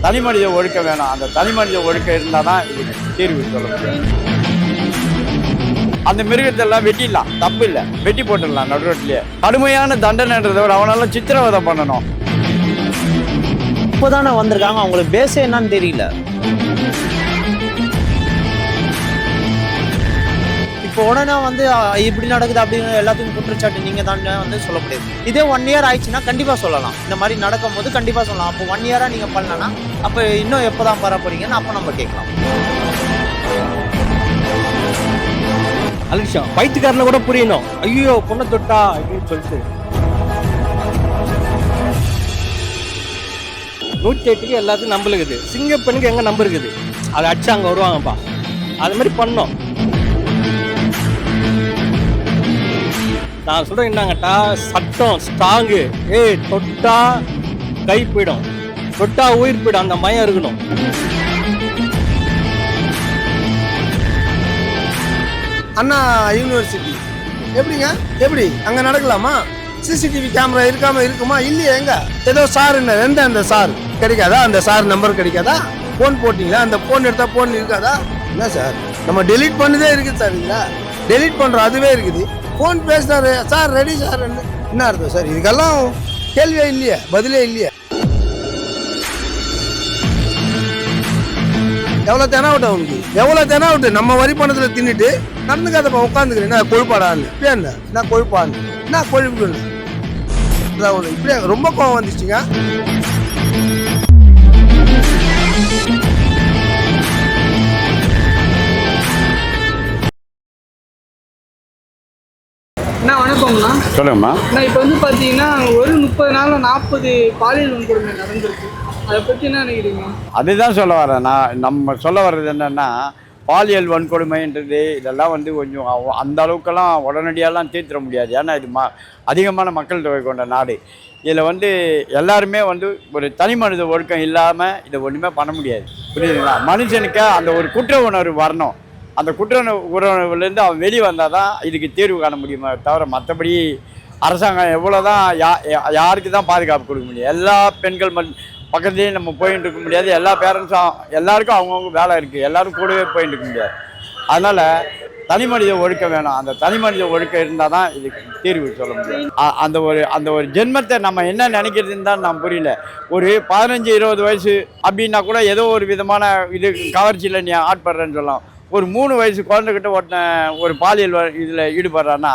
தனி மனித ஒழுக்கம் வேணும். அந்த தனி மனித ஒழுக்கம் இருந்தால் தான் இதுக்கு தீர்வு சொல்ல முடியும். அந்த மிருகத்தெல்லாம் வெட்டிடலாம், தப்பு இல்லை, வெட்டி போட்டுடலாம் நடுரோட்டிலேயே. கடுமையான தண்டனைன்றதை விட அவனால சித்திரவதை பண்ணணும். இப்போதானே வந்திருக்காங்க, அவங்களுக்கு பேஸே என்னன்னு தெரியல. இப்போ உடனே வந்து இப்படி நடக்குது அப்படின்னு எல்லாத்துக்கும் குற்றச்சாட்டு நீங்கள் தான் வந்து சொல்ல முடியாது. இதே 1 இயர் ஆயிடுச்சுன்னா கண்டிப்பாக சொல்லலாம். இந்த மாதிரி நடக்கும்போது கண்டிப்பாக சொல்லலாம். அப்போ 1 இயராக நீங்கள் பண்ணலன்னா அப்போ இன்னும் எப்போ தான் பெற போறீங்கன்னு அப்போ நம்ம கேட்கலாம். அலட்சியம் வயிற்றுக்காரனை கூட புரியணும். ஐயோ பொண்ணை தொட்டா அப்படின்னு சொல்லிட்டு 108க்கு எல்லாத்துக்கும் நம்பல் இருக்குது. சிங்கப்பெண்ணுக்கு எங்கே நம்பர் இருக்குது? அதை அடிச்சு அங்கே வருவாங்கப்பா. அது மாதிரி பண்ணோம். நான் சொல்கிறேன் என்னங்கட்டா, சட்டம் ஸ்ட்ராங்கு. தொட்டா கை போயிடும், தொட்டா உயிர் போயிடும், அந்த மயம் இருக்கணும். அண்ணா யூனிவர்சிட்டி எப்படிங்க, எப்படி அங்கே நடக்கலாமா? சிசிடிவி கேமரா இருக்குமா? இல்லையே. எங்க ஏதோ சார் எந்த அந்த சார் கிடைக்காதா? அந்த சார் நம்பர் கிடைக்காதா? ஃபோன் போட்டிங்களா? அந்த ஃபோன் எடுத்தால் ஃபோன் இருக்காதா? என்ன சார், நம்ம டெலீட் பண்ணதே இருக்குது சார். இல்லைங்களா, டெலீட் பண்ணுறோம், அதுவே இருக்குது. ஃபோன் பேசுறாரு சார், ரெடி சார். என்ன அர்த்தம் சார்? இதுக்கெல்லாம் கேள்வியே இல்லையே, பதிலே இல்லையே. எவ்வளோ தெனாவட்டும் அவனுக்கு, எவ்வளோ தெனாவட்டும். நம்ம வரி பணத்தில் தின்னுட்டு நடந்துக்காதப்பா, உட்காந்துக்கிறேன். என்ன கொழுப்பாடான்னு இப்படியா? என்ன கொழுப்பான்னு, என்ன கொழுப்புன்னு இப்படியா? ரொம்ப கோவம் வந்துச்சுங்க. அண்ணா வணக்கம்ண்ணா. சொல்லுங்கம்மா. நான் இப்போ வந்து பார்த்தீங்கன்னா ஒரு 30 நாளில் 40 பாலியல் வன்கொடுமை நடந்திருக்கு. அதை பற்றி என்ன நினைக்கிறீங்க? அதுதான் சொல்ல வரேன். நம்ம சொல்ல வர்றது என்னென்னா, பாலியல் வன்கொடுமைன்றது இதெல்லாம் வந்து கொஞ்சம் அந்த அளவுக்கெல்லாம் உடனடியாலாம் தீர்த்திட முடியாது. ஏன்னா இது அதிகமான மக்கள் தொகை கொண்ட நாடு. இதில் வந்து எல்லாருமே வந்து ஒரு தனி மனித ஒழுக்கம் இல்லாமல் இதை ஒன்றுமே பண்ண முடியாது. புரியுதுங்களா? மனுஷனுக்கு அந்த ஒரு குற்ற உணர்வு வரணும். அந்த குற்ற உணர்வுலேருந்து அவன் வெளியே வந்தால் தான் இதுக்கு தீர்வு காண முடியுமே தவிர, மற்றபடி அரசாங்கம் எவ்வளோ தான் யாருக்கு தான் பாதுகாப்பு கொடுக்க முடியும்? எல்லா பெண்கள் பக்கத்துலேயே நம்ம போயிட்டு இருக்க முடியாது. எல்லா பேரண்ட்ஸும் எல்லாருக்கும் அவங்கவுங்க வேலை இருக்குது, எல்லோரும் கூடவே போயிட்டு இருக்க முடியாது. அதனால் தனி மனித ஒழுக்கம் வேணும். அந்த தனி மனித ஒழுக்கம் இருந்தால் தான் இதுக்கு தீர்வு சொல்ல முடியும். அந்த ஒரு ஜென்மத்தை நம்ம என்ன நினைக்கிறதுன்னு தான் நான் புரியல. ஒரு 15-20 வயசு அப்படின்னா கூட ஏதோ ஒரு விதமான இது கவர்ச்சியில் நீ ஆட்படுறேன்னு சொல்லலாம். ஒரு 3 வயசு குழந்தைகிட்ட ஒரு பாலியல் இதில் ஈடுபடுறான்னா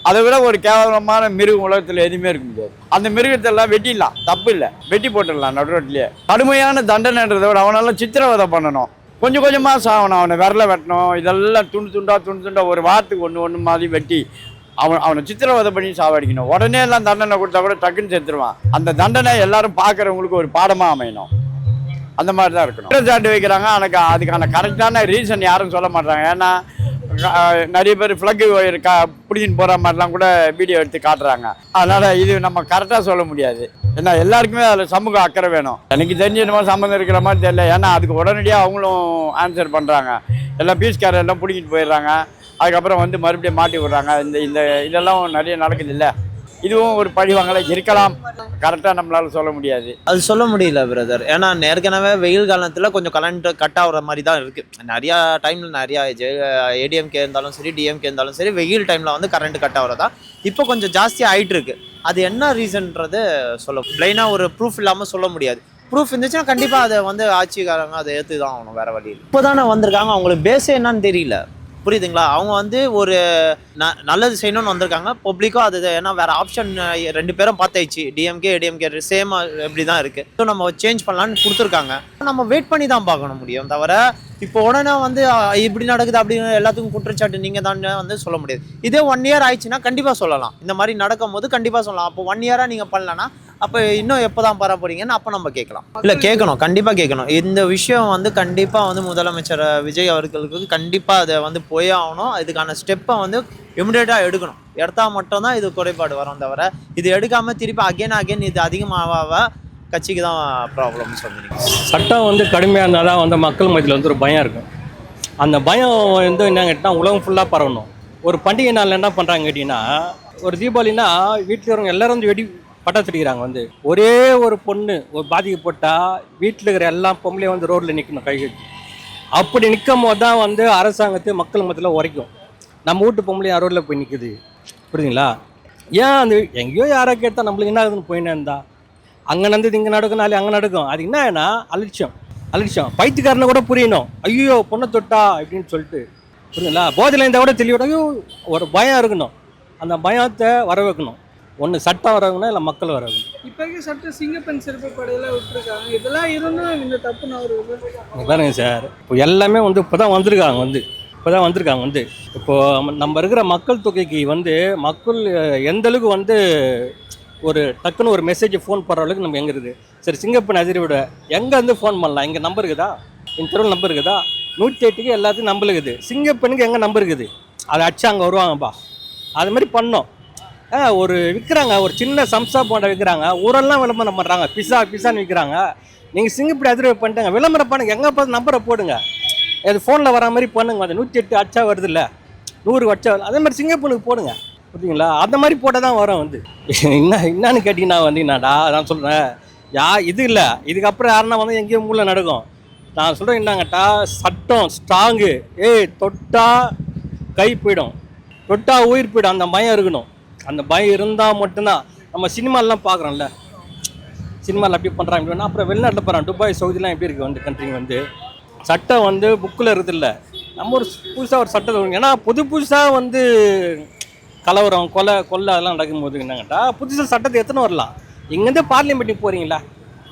அதை விட ஒரு கேவலமான மிருகம் உலகத்தில் எதுவுமே இருக்க முடியாது. அந்த மிருகத்தெல்லாம் வெட்டிடலாம், தப்பு இல்லை, வெட்டி போட்டுடலாம் நடுரோட்டிலேயே. கடுமையான தண்டனைன்றதை விட அவனால சித்திரவதை பண்ணணும். கொஞ்சம் கொஞ்சமாக சாகணும். அவனை விரல வெட்டணும். இதெல்லாம் துண்டு துண்டா ஒரு வாரத்துக்கு ஒன்று மாதிரி வெட்டி அவனை சித்திரவதை பண்ணி சாவடிக்கணும். உடனே எல்லாம் தண்டனை கொடுத்தா கூட டக்குன்னு செத்துருவான். அந்த தண்டனை எல்லாரும் பார்க்குறவங்களுக்கு ஒரு பாடமாக அமையணும். அந்த மாதிரி தான் இருக்கணும். குற்றச்சாட்டு வைக்கிறாங்க, அதுக்கான கரெக்டான ரீசன் யாரும் சொல்ல மாட்டாங்க. ஏன்னா நிறைய பேர் ஃப்ளக்கு பிடிச்சின்னு போகிற மாதிரிலாம் கூட வீடியோ எடுத்து காட்டுறாங்க. அதனால் இது நம்ம கரெக்டாக சொல்ல முடியாது. ஏன்னா எல்லாருக்குமே அதில் சமூக அக்கறை வேணும். எனக்கு தெரிஞ்ச இந்த மாதிரி சம்மந்தம் இருக்கிற மாதிரி தெரியல. ஏன்னா அதுக்கு உடனடியாக அவங்களும் ஆன்சர் பண்ணுறாங்க. எல்லாம் பீஸ்காரர் எல்லாம் பிடிக்கிட்டு போயிடுறாங்க. அதுக்கப்புறம் வந்து மறுபடியும் மாட்டி விடுறாங்க. இந்த இதெல்லாம் நிறைய நடக்குது இல்லை. இதுவும் ஒரு பழிவாங்கலை இருக்கலாம். கரெக்டாக நம்மளால சொல்ல முடியாது. அது சொல்ல முடியல பிரதர். ஏன்னா ஏற்கனவே வெயில் காலத்தில் கொஞ்சம் கரண்ட் கட் ஆகுற மாதிரி தான் இருக்குது. நிறையா டைமில் நிறையா ஏடிஎம்கே இருந்தாலும் சரி, டிஎம்கே இருந்தாலும் சரி, வெயில் டைமில் வந்து கரண்ட் கட் ஆகுறதா இப்போ கொஞ்சம் ஜாஸ்தியாக ஆகிட்டு இருக்கு. அது என்ன ரீசன்றது சொல்ல பிளைனாக ஒரு ப்ரூஃப் இல்லாமல் சொல்ல முடியாது. ப்ரூஃப் இருந்துச்சுன்னா கண்டிப்பாக அதை வந்து ஆட்சிக்காரங்க அதை ஏற்று தான் ஆகணும், வேறு வழி. இப்போ தானே வந்திருக்காங்க, அவங்களுக்கு பேஸே என்னன்னு தெரியல. புரியுதுங்களா? அவங்க வந்து ஒரு நல்லது செய்யணும்னு வந்திருக்காங்க. பப்ளிக்கும் அது, ஏன்னா வேறு ஆப்ஷன் 2 பேரும் பார்த்தாச்சு. டிஎம்கே ஏடிஎம்கே சேம் எப்படி தான் இருக்குது. ஸோ நம்ம சேஞ்ச் பண்ணலான்னு கொடுத்துருக்காங்க. நம்ம வெயிட் பண்ணி தான் பார்க்கணும் முடியும் தவிர இப்போ உடனே வந்து இப்படி நடக்குது அப்படின்னு எல்லாத்துக்கும் குற்றச்சாட்டு நீங்கள் தான் வந்து சொல்ல முடியாது. இதே 1 இயர் ஆயிடுச்சுன்னா கண்டிப்பாக சொல்லலாம். இந்த மாதிரி நடக்கும் போது கண்டிப்பாக சொல்லலாம். அப்போ 1 இயராக நீங்கள் பண்ணலன்னா அப்போ இன்னும் எப்போ தான் பெற போறீங்கன்னு அப்போ நம்ம கேட்கலாம். இல்லை, கேட்கணும், கண்டிப்பாக கேட்கணும். இந்த விஷயம் வந்து கண்டிப்பாக வந்து முதலமைச்சர் விஜய் அவர்களுக்கு கண்டிப்பாக அதை வந்து போயே ஆகணும். இதுக்கான ஸ்டெப்பை வந்து இமிடியேட்டாக எடுக்கணும். எடுத்தா மட்டும்தான் இது குறைபாடு வரும் தவிர இது எடுக்காமல் திருப்பி அகைன் இது அதிகமாக கட்சிக்கு தான் ப்ராப்ளம்னு சொல்லுறீங்க. சட்டம் வந்து கடுமையாக இருந்தால் தான் வந்து மக்கள் மத்தியில் வந்து ஒரு பயம் இருக்கும். அந்த பயம் வந்து என்ன கேட்டால் உலகம் ஃபுல்லாக பரவணும். ஒரு பண்டிகை நாளில் என்ன பண்ணுறாங்க கேட்டிங்கன்னா, ஒரு தீபாவளினா வீட்டில் வரவங்க எல்லோரும் வந்து பட்டாசு அடிக்கிறாங்க வந்து. ஒரே ஒரு பொண்ணு ஒரு பாதிக்கப்பட்டா வீட்டில் இருக்கிற எல்லா பொம்பளையும் வந்து ரோட்டில் நிற்கணும் கை கட்டி. அப்படி நிற்கும் போது தான் வந்து அரசாங்கத்தை மக்கள் மத்தியில் உரைக்கும். நம்ம வீட்டு பொம்பளையும் ரோட்டில் போய் நிற்குது, புரியுதுங்களா? ஏன் அந்த எங்கேயோ யாரோ கேட்டால் நம்மளுக்கு என்ன ஆகுதுன்னு போயின்னு இருந்தா அங்கே நடந்தது இங்கே நடக்கும், நாளை அங்கே நடக்கும். அது என்னன்னா அலட்சியம். பைத்தியக்காரனை கூட புரியணும், ஐயோ பொண்ணை தொட்டா அப்படின்னு சொல்லிட்டு, புரியுதுங்களா? போதையில் இருந்தால் கூட தெளிவோட ஐயோ ஒரு பயம் இருக்கணும். அந்த பயத்தை வர வைக்கணும். ஒன்று சட்டம் வர வைக்கணும், இல்லை மக்கள் வர வைக்கணும். இப்போ இருக்க சட்டம் சிங்கப்பெண் சிறப்பு படையெல்லாம் விட்டுருக்காங்க. இதெல்லாம் இருந்தும் இந்த தப்பு நான் ஒரு பாருங்க சார், இப்போ எல்லாமே வந்து இப்போ தான் வந்திருக்காங்க வந்து இப்போது நம்ம இருக்கிற மக்கள் தொகைக்கு வந்து மக்கள் எந்த அளவுக்கு வந்து ஒரு டக்குன்னு ஒரு மெசேஜ் ஃபோன் போடுற அளவுக்கு நம்ம எங்கே இருக்குது. சரி, சிங்கப்பெண் அதிர்விட எங்கே வந்து ஃபோன் பண்ணலாம்? இங்கே நம்பர் இருக்குதா? இந்த தெருவில் நம்பர் இருக்குதா? 108க்கு எல்லாத்துக்கும் நம்பர் இருக்குது. சிங்கப்பெண்ணுக்கு எங்கே நம்பர் இருக்குது? அதை அடிச்சு அங்கே வருவாங்கப்பா. அது மாதிரி பண்ணோம். ஒரு விற்கிறாங்க, ஒரு சின்ன சம்சா போண்டா விற்கிறாங்க, ஊரெல்லாம் விளம்பரம் பண்ணுறாங்க, பிஸான்னு விற்கிறாங்க. நீங்கள் சிங்கப்பெண் அதிர்வு பண்ணிட்டாங்க, விளம்பரம் பண்ணுங்க, எங்கே பார்த்து நம்பரை போடுங்க. அது ஃபோனில் வர மாதிரி பண்ணுங்க. அந்த 108 அச்சா வருது இல்லை, 100 அச்சா வருது, அதே மாதிரி சிங்கப்பெண்ணுக்கு போடுங்க, ஓகேங்களா? அந்த மாதிரி போட்டால் தான் வரும் வந்து. என்னன்னு கேட்டிங்கன்னா வந்து என்னடா நான் சொல்கிறேன், இது இல்லை, இதுக்கப்புறம் யாருன்னா வந்து எங்கேயும் மூளை நடக்கும். நான் சொல்கிறேன் என்னங்கட்டா, சட்டம் ஸ்ட்ராங்கு. தொட்டா கை போயிடும், தொட்டா உயிர் போயிடும். அந்த பயம் இருக்கணும். அந்த பயம் இருந்தால் மட்டும்தான். நம்ம சினிமாலெலாம் பார்க்குறோம்ல, சினிமாவில் அப்படி பண்ணுறாங்க இப்படி. அப்புறம் வெளிநாட்டில் போகிறான், துபாய் சவுதிலாம் எப்படி இருக்குது வந்து கண்ட்ரிங்க வந்து சட்டம் வந்து புக்கில் இருக்குதில்ல. நம்ம ஒரு புதுசாக ஒரு சட்டத்தை, ஏன்னா புதுசாக வந்து கலவரம் கொலை அதெல்லாம் நடக்கும்போது என்னங்கட்டா புதுசாக சட்டத்தை எத்தனை வரலாம். இங்கேருந்து பார்லிமெண்ட்டுக்கு போகிறீங்களா,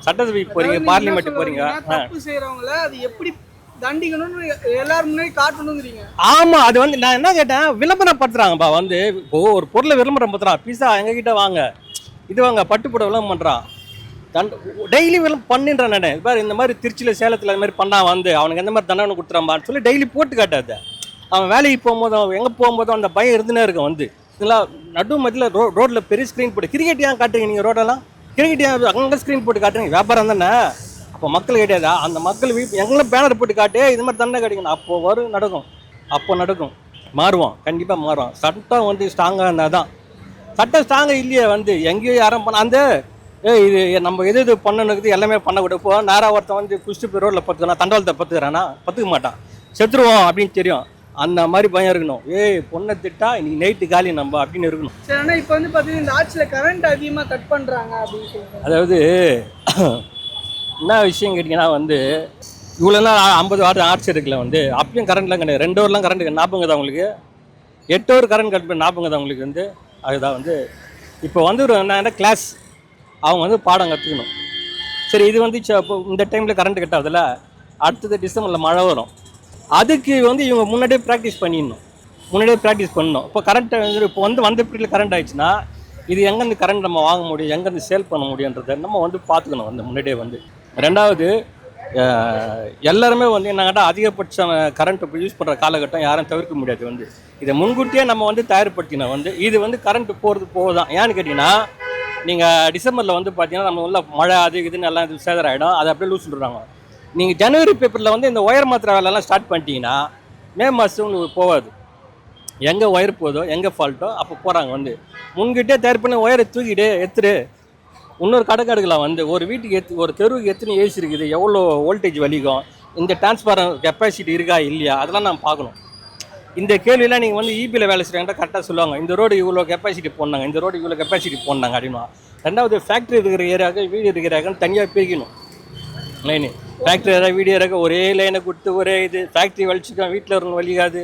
சட்டசபைக்கு போகிறீங்க, பார்லிமெண்ட்டுக்கு போகிறீங்க, தப்பு செய்கிறவங்கள அது எப்படி தண்டிக்கணும்னு எல்லாரும் முன்னாடி காட்டணுங்கிறீங்க. ஆமாம், அது வந்து நான் என்ன கேட்டேன், விளம்பரப்படுத்துறாங்கப்பா வந்து. இப்போ ஒரு பொருளை விளம்பரப்படுத்துறான், பீஸா எங்ககிட்ட வாங்க, இது வாங்க, பட்டுப்புட விளம்பரம் பண்ணுறான், டெய்லி பண்ணின்றான். நான் பாரு இந்த மாதிரி திருச்சியில் சேலத்தில் அது மாதிரி பண்ணா வந்து அவனுக்கு எந்த மாதிரி தண்டனை கொடுத்துறாம்பான்னு சொல்லி டெய்லி போட்டு காட்டாத. அவன் வேலைக்கு போகும்போதும் எங்கே போகும்போதும் அந்த பயம் இருந்துனே இருக்கும் வந்து. இதெல்லாம் நடு மத்தியில் ரோட்டில் பெரிய ஸ்க்ரீன் போட்டு கிரிக்கெட் ஏன் காட்டுறீங்க நீங்கள்? ரோடெல்லாம் கிரிக்கெட் ஏன் அங்கே ஸ்க்ரீன் போட்டு காட்டுறீங்க? வியாபாரம் தானே. அப்போ மக்கள் கிடையாதா? அந்த மக்கள் எங்களும் பேனர் போட்டு காட்டு, இது மாதிரி தண்டனை கிடைக்கணும். அப்போது வரும் நடக்கும், மாறுவோம், கண்டிப்பாக மாறுவோம். சட்டம் வந்து ஸ்ட்ராங்காக இருந்தால் தான். சட்டம் ஸ்ட்ராங்காக இல்லையே வந்து எங்கேயோ யாரும் பண்ண அந்த இது நம்ம எது பண்ணணுக்குது எல்லாமே பண்ணக்கூடாது. இப்போ நேராக ஒருத்தன் வந்து குஷ்டு போய் ரோட்டில் பத்துக்கிறான், தண்டவாளத்தை பத்துக்க மாட்டான், செத்துருவோம் அப்படின்னு தெரியும். அந்த மாதிரி பயம் இருக்கணும். பொண்ணை திட்டா இன்னைக்கு நைட்டு காலி நம்ம அப்படின்னு இருக்கணும். சரி, ஆனால் இப்போ வந்து பார்த்தீங்கன்னா இந்த ஆட்சியில் கரண்ட் அதிகமாக கட் பண்ணுறாங்க அப்படின்னு சொல்லுவாங்க. அதாவது என்ன விஷயம் கேட்டிங்கன்னா வந்து இவ்வளோ நாள் 50 வாட் ஆட்சி இருக்குல்ல வந்து, அப்பயும் கரண்ட்லாம் கிடையாது. 2 ஹவர்லாம் கரண்ட் ஞாபகம் தான் உங்களுக்கு, 8 ஹவர் கரண்ட் கட் பண்ணி ஞாபகம் தான் உங்களுக்கு வந்து. அதுதான் வந்து இப்போ வந்து ஒரு என்ன கிளாஸ் அவங்க வந்து பாடம் கற்றுக்கணும். சரி, இது வந்து இப்போ இந்த டைமில் கரண்ட் கட் ஆகுதுல்ல, அடுத்தது டிசம்பரில் மழை வரும், அதுக்கு வந்து இவங்க முன்னாடியே ப்ராக்டிஸ் பண்ணணும். இப்போ கரண்ட்டை வந்து இப்போ வந்த பீரியடில் கரண்ட் ஆயிடுச்சுன்னா இது எங்கேருந்து கரண்ட் நம்ம வாங்க முடியும், எங்கேருந்து சேல் பண்ண முடியுன்றதை நம்ம வந்து பார்த்துக்கணும் வந்து முன்னாடியே வந்து. ரெண்டாவது, எல்லாருமே வந்து என்னங்கட்டா அதிகபட்சம் கரண்ட் இப்போ யூஸ் பண்ணுற காலகட்டம் யாரும் தவிர்க்க முடியாது வந்து. இதை முன்கூட்டியே நம்ம வந்து தயார்படுத்தினோம் வந்து. இது வந்து கரண்ட் போகுதான். ஏன்னு கேட்டிங்கன்னா நீங்கள் டிசம்பரில் வந்து பார்த்தீங்கன்னா நம்ம உள்ள மழை அது இதுன்னு எல்லாம் இது சேதம் ஆகிடும், அதை அப்படியே லூஸ் சொல்கிறாங்க. நீங்கள் ஜனவரி பேப்பரில் வந்து இந்த ஒயர் மாத்திரை வேலையெல்லாம் ஸ்டார்ட் பண்ணிட்டீங்கன்னா மே மாதம் உங்களுக்கு போகாது. எங்கே ஒயர் போதோ எங்கே ஃபால்ட்டோ அப்போ போகிறாங்க வந்து. முன்கிட்டே தயார் பண்ணி ஒயரை தூக்கிட்டு எடுத்துரு இன்னொரு கடை எடுக்கலாம் வந்து. ஒரு வீட்டுக்கு ஒரு தெருவுக்கு எத்தனை ஏசி இருக்குது, எவ்வளோ வோல்டேஜ் வலிக்கும், இந்த டிரான்ஸ்ஃபார்மர் கெப்பாசிட்டி இருக்கா இல்லையா, அதெல்லாம் நம்ம பார்க்கணும். இந்த கேள்வியெல்லாம் நீங்கள் வந்து இபியில் வேலை செய்கிறாங்க கரெக்டாக சொல்லுவாங்க. இந்த ரோடு இவ்வளோ கெப்பாசிட்டி போடனாங்க, இந்த ரோடு இவ்வளோ கெப்பாசிட்டி போடனாங்க அப்படின்னா. ரெண்டாவது, ஃபேக்ட்ரி இருக்கிற ஏரியாவுக்கு வீடு இருக்கிற ஏரியாவுக்குன்னு தனியாக பிரிக்கணும் லைனு. ஃபேக்ட்ரி ஏரியா வீடு ஏரியாவுக்கு ஒரே லைனை கொடுத்து ஒரே இது ஃபேக்ட்ரி வலிச்சுக்கோம், வீட்டில் இருக்கணும் வலிக்காது,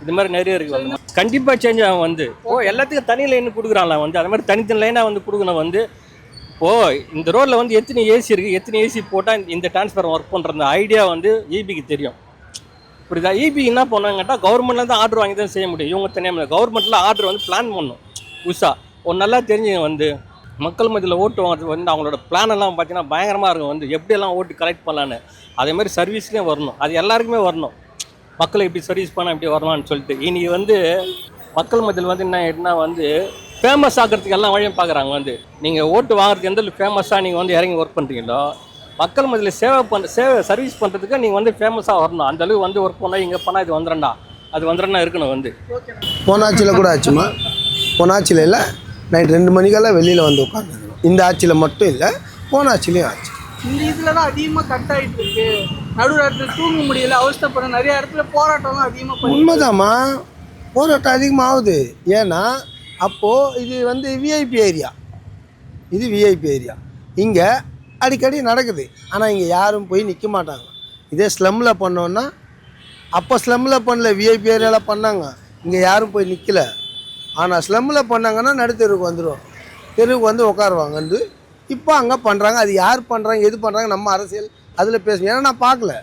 இது மாதிரி நிறைய இருக்குது. கண்டிப்பாக சேஞ்ச் ஆகும் வந்து. எல்லாத்துக்கும் தனி லைன் கொடுக்குறாங்களா வந்து, அது மாதிரி தனித்தனி லைனாக வந்து கொடுக்கணும் வந்து. இந்த ரோட்டில் வந்து எத்தனை ஏசி இருக்குது, எத்தனை ஏசி போட்டால் இந்த டிரான்ஸ்ஃபார்மர் ஒர்க் பண்ணுற ஐடியா வந்து ஈபிக்கு தெரியும். புரியுதா? ஈபி என்ன பண்ணுவாங்கட்டா கவர்மெண்ட்டில் தான் ஆர்டர் வாங்கி தான் செய்ய முடியும். இவங்க தனியாக கவர்மெண்ட்டில் ஆர்டர் வந்து பிளான் பண்ணணும் புதுசாக. நல்லா தெரிஞ்சுங்க வந்து மக்கள் மத்தியில் ஓட்டு வாங்குறது வந்து அவங்களோட பிளான் எல்லாம் பார்த்தீங்கன்னா பயங்கரமாக இருக்கும் வந்து. எப்படியெல்லாம் ஓட்டு கலெக்ட் பண்ணலான்னு அதேமாதிரி சர்வீஸ்லேயும் வரணும், அது எல்லாருக்குமே வரணும். மக்களை எப்படி சர்வீஸ் பண்ணால் எப்படி வரலான்னு சொல்லிட்டு இன்றைக்கி வந்து மக்கள் மத்தியில் வந்து என்ன வந்து ஃபேமஸ் ஆகிறதுக்கு எல்லாம் வழியும் பார்க்குறாங்க வந்து. நீங்கள் ஓட்டு வாங்குறதுக்கு எந்த ஃபேமஸாக நீங்கள் வந்து இறங்கி ஒர்க் பண்ணுறீங்களோ, மக்கள் மத்தியில் சேவை சர்வீஸ் பண்ணுறதுக்கு நீங்கள் வந்து ஃபேமஸாக வரணும். அந்தளவுக்கு வந்து ஒர்க் பண்ணால் இங்கே பண்ணால் இது வந்துடும்டா, அது வந்துடும்னா இருக்கணும் வந்து. போனாச்சியில் கூட ஆச்சுமா, போனாச்சியில் இல்லை நைட் 2 மணிக்கெல்லாம் வெளியில் வந்து உட்காந்துருக்கணும். இந்த ஆட்சியில் மட்டும் இல்லை, போன ஆட்சிலையும் ஆச்சு. இந்த இதில் தான் அதிகமாக கட் ஆகிட்டு இருக்கு. நடுராத்திரி தூங்க முடியல, அவஸ்தைப்படுற நிறைய இடத்துல போராட்டம்லாம் அதிகமாக பண்ணி. உண்மைதாம்மா, போராட்டம் அதிகமாகுது. ஏன்னா அப்போது இது வந்து விஐபி ஏரியா, இது விஐபி ஏரியா, இங்கே அடிக்கடி நடக்குது. ஆனால் இங்கே யாரும் போய் நிற்க மாட்டாங்க. இதே ஸ்லம்மில் பண்ணோன்னா, அப்போ ஸ்லம்மில் பண்ணல, விஐபி ஏரியாவில் பண்ணாங்க, இங்கே யாரும் போய் நிற்கல. ஆனால் ஸ்லம்மில் பண்ணாங்கன்னா நடுத்தெருவுக்கு வந்துடும், தெருவுக்கு வந்து உட்காருவாங்கன்னு. இப்போ அங்கே பண்ணுறாங்க. அது யார் பண்ணுறாங்க, எது பண்ணுறாங்க, நம்ம அரசியல் அதில் பேசுவோம். ஏன்னா நான் பார்க்கல,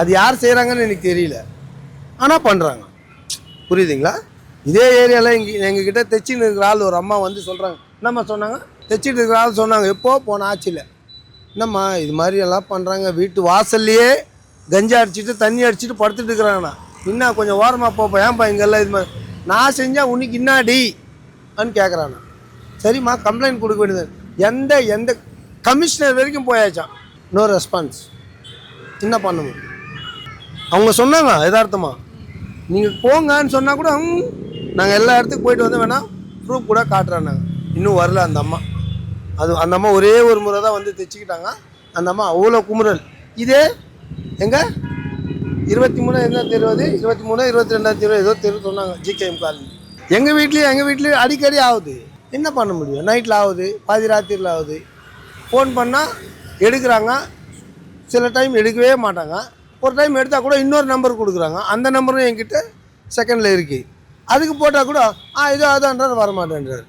அது யார் செய்கிறாங்கன்னு எனக்கு தெரியல, ஆனால் பண்ணுறாங்க. புரியுதுங்களா? இதே ஏரியாவில் எங்ககிட்ட தைச்சின்னு இருக்கிற ஆள் ஒரு அம்மா வந்து சொல்கிறாங்க. என்னம்மா சொன்னாங்க? தைச்சிட்டு இருக்கிற ஆள் சொன்னாங்க, எப்போ போன ஆட்சியில், என்னம்மா இது மாதிரி எல்லாம் பண்ணுறாங்க, வீட்டு வாசல்லையே கஞ்சா அடிச்சுட்டு தண்ணி அடிச்சுட்டு படுத்துட்டு இருக்கிறாங்கண்ணா, இன்னும் கொஞ்சம் ஓரமாக போப்பா, ஏன்ப்பா இங்கெல்லாம் இது மாதிரி நான் செஞ்சால் உனக்கு இன்னாடி அன்னு கேட்குறாண்ணா. சரிம்மா, கம்ப்ளைண்ட் கொடுக்க வேண்டியது. எந்த கமிஷனர் வரைக்கும் போயாச்சான், நோ ரெஸ்பான்ஸ். என்ன பண்ண முடியும்? அவங்க சொன்னாங்க யதார்த்தமாக, நீங்கள் போங்கன்னு சொன்னால் கூட நாங்கள் எல்லா இடத்துக்கு போயிட்டு வந்து வேணால் ப்ரூஃப் கூட காட்டுறாங்க. இன்னும் வரல அந்த அம்மா. அது அந்த அம்மா ஒரே ஒரு முறை தான் வந்து தைச்சிக்கிட்டாங்க. அந்த அம்மா அவ்வளோ குமுறல். இதே எங்கே 23 என்ன தெரு, அது 23 22 தெரு ஏதோ தெரு சொன்னாங்க, ஜிகேஎம் காலனி. எங்கள் வீட்லேயும் அடிக்கடி ஆகுது. என்ன பண்ண முடியும்? நைட்டில் ஆகுது, பாதி ராத்திரியில் ஆகுது. ஃபோன் பண்ணால் எடுக்கிறாங்க, சில டைம் எடுக்கவே மாட்டாங்க. ஒரு டைம் எடுத்தால் கூட இன்னொரு நம்பர் கொடுக்குறாங்க, அந்த நம்பரும் என்கிட்ட செகண்டில் இருக்குது. அதுக்கு போட்டால் கூட இதோ அதான்றார், வரமாட்டேன்றார்.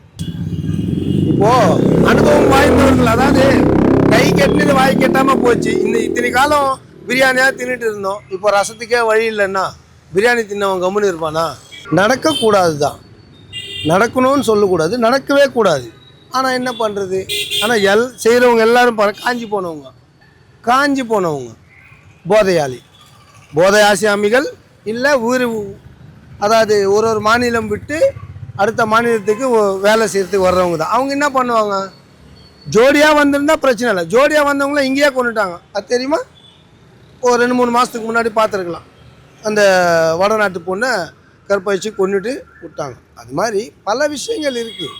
இப்போது அனுபவம் வாய்ந்தவர்கள், அதாவது கை கெட்டினது வாய் கெட்டாமல் போச்சு. இத்தனை காலம் பிரியாணியாக தின்னுட்டு இருந்தோம், இப்போ ரசத்துக்கே வழி இல்லைன்னா பிரியாணி தின்னவன் கம்முன்னு இருப்பானா? நடக்கக்கூடாது தான், நடக்கணும்னு சொல்லக்கூடாது, நடக்கவே கூடாது. ஆனால் என்ன பண்ணுறது? ஆனால் செய்கிறவங்க எல்லோரும் காஞ்சி போனவங்க போதை ஆசாமிகள் இல்லை அதாவது ஒரு மாநிலம் விட்டு அடுத்த மாநிலத்துக்கு வேலை செய்கிறதுக்கு வர்றவங்க தான். அவங்க என்ன பண்ணுவாங்க? ஜோடியாக வந்திருந்தால் பிரச்சனை இல்லை, ஜோடியாக வந்தவங்கள இங்கேயே கொண்டுட்டாங்க. அது தெரியுமா? ஒரு 2-3 மாதத்துக்கு முன்னாடி பார்த்துருக்கலாம், அந்த வடநாட்டு பொண்ணை கற்பழிச்சு கொண்டுட்டு விட்டாங்க. அது மாதிரி பல விஷயங்கள் இருக்குது.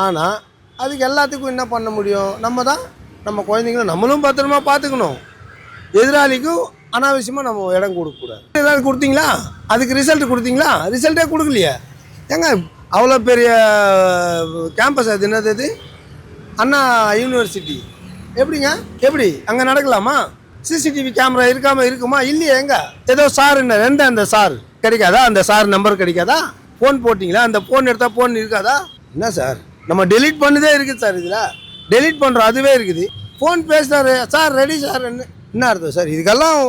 ஆனால் அதுக்கு எல்லாத்துக்கும் என்ன பண்ண முடியும்? நம்ம குழந்தைங்களும் நம்மளும் பத்திரமா பார்த்துக்கணும். எதிராளிக்கும் அனாவசியமாக நம்ம இடம் கொடுக்கக்கூடாது. ஏதாவது கொடுத்தீங்களா? அதுக்கு ரிசல்ட் கொடுத்தீங்களா? ரிசல்ட்டே கொடுக்கலையே. ஏங்க அவ்வளோ பெரிய கேம்பஸ், அது என்னது, அது அண்ணா யூனிவர்சிட்டி. எப்படி அங்கே நடக்கலாமா? சிசிடிவி கேமரா இருக்குமா? இல்லையே. எங்க ஏதோ சார் என்ன அந்த சார் கிடைக்காதா? அந்த சார் நம்பர் கிடைக்காதா? ஃபோன் போட்டிங்களா? அந்த ஃபோன் எடுத்தால் ஃபோன் இருக்காதா? என்ன சார், நம்ம டெலீட் பண்ணதே இருக்குது சார், இதில் டெலீட் பண்ணுறோம், அதுவே இருக்குது. ஃபோன் பேசுகிறாரு, சார் ரெடி சார், என்ன அர்த்தம் சார்? இதுக்கெல்லாம்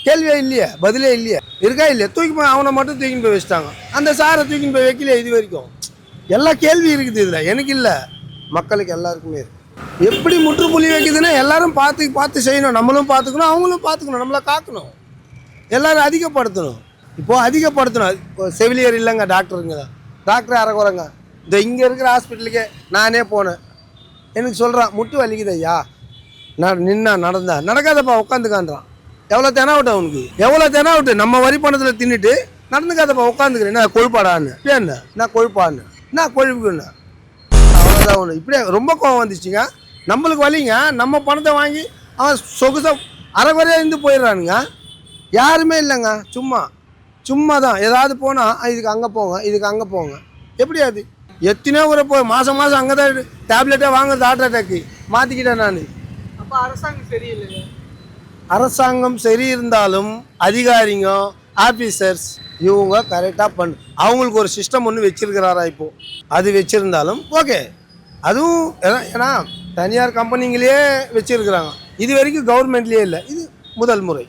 கேள்வியே இல்லையே, பதிலே இல்லையே, இருக்கா இல்லையா? அவனை மட்டும் தூக்கின்னு போய் வச்சுட்டாங்க, அந்த சாரை தூக்கின்னு போய் வைக்கலையே இது வரைக்கும். எல்லா கேள்வி இருக்குது இதில், எனக்கு இல்லை, மக்களுக்கு எல்லாருக்குமே இருக்குது. எப்படி முற்றுப்புள்ளி வைக்குதுன்னா எல்லாரும் பார்த்து செய்யணும். நம்மளும் பார்த்துக்கணும், அவங்களும் பார்த்துக்கணும், நம்மளை காக்கணும், எல்லோரும் அதிகப்படுத்தணும். இப்போது அதிகப்படுத்தணும். இப்போ செவிலியர் இல்லைங்க, டாக்டருங்க தான். டாக்டர் அரைக்குறங்க. இந்த இங்கே இருக்கிற ஹாஸ்பிட்டலுக்கே நானே போனேன், எனக்கு சொல்கிறான், முட்டு வலிக்குது ஐயா, நடந்தா நடக்காதப்பா, உட்காந்துக்கான்றான். எவ்வளோ தெனாவிட்டு அவனுக்கு, எவ்வளோ தெனாவிட்டு? நம்ம வரி பணத்தில் தின்னுட்டு நடந்துக்காதப்பா, உட்காந்துக்கிறேன். என்ன கொழுப்பாடான்னு, என்ன கொழுப்பான்னு, என்ன கொழுப்புன்னு, அவ்வளோதான் ஒன்று. இப்படியே ரொம்ப கோவம் வந்துச்சுங்க. நம்மளுக்கு வலிங்க, நம்ம பணத்தை வாங்கி அவன் சொகுசாக அரைக்குறையாக இருந்து போயிடுறானுங்க. யாருமே இல்லைங்க, சும்மா தான். ஏதாவது போனால் இதுக்கு அங்கே போங்க, எப்படி? அது எத்தனையோ ஒரு மாதம் அங்கே தான் டேப்லெட்டே வாங்குறது, ஹார்ட் அட்டாக்கு மாற்றிக்கிட்டேன் நான். அப்போ அரசாங்கம் சரியில்லை. அரசாங்கம் சரி இருந்தாலும் அதிகாரிங்க, ஆஃபீஸர்ஸ் இவங்க கரெக்டாக அவங்களுக்கு ஒரு சிஸ்டம் ஒன்று வச்சுருக்கிறாரா இப்போது, அது வச்சுருந்தாலும் ஓகே. அதுவும் ஏன்னா தனியார் கம்பெனிங்களே வச்சுருக்கிறாங்க, இது வரைக்கும் கவர்மெண்ட்லேயே இல்லை. இது முதல் முறை,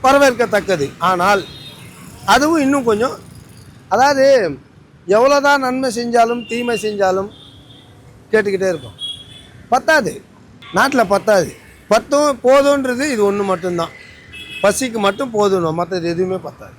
வரவேற்கத்தக்கது. ஆனால் அதுவும் இன்னும் கொஞ்சம், அதாவது எவ்வளோதான் நன்மை செஞ்சாலும் தீமை செஞ்சாலும் கேட்டுக்கிட்டே இருக்கும். பத்தாது, நாட்டில் பத்தாது. போதுன்றது இது ஒன்று மட்டும்தான். பசிக்கு மட்டும் போதும், மற்றது எதுவுமே பத்தாது.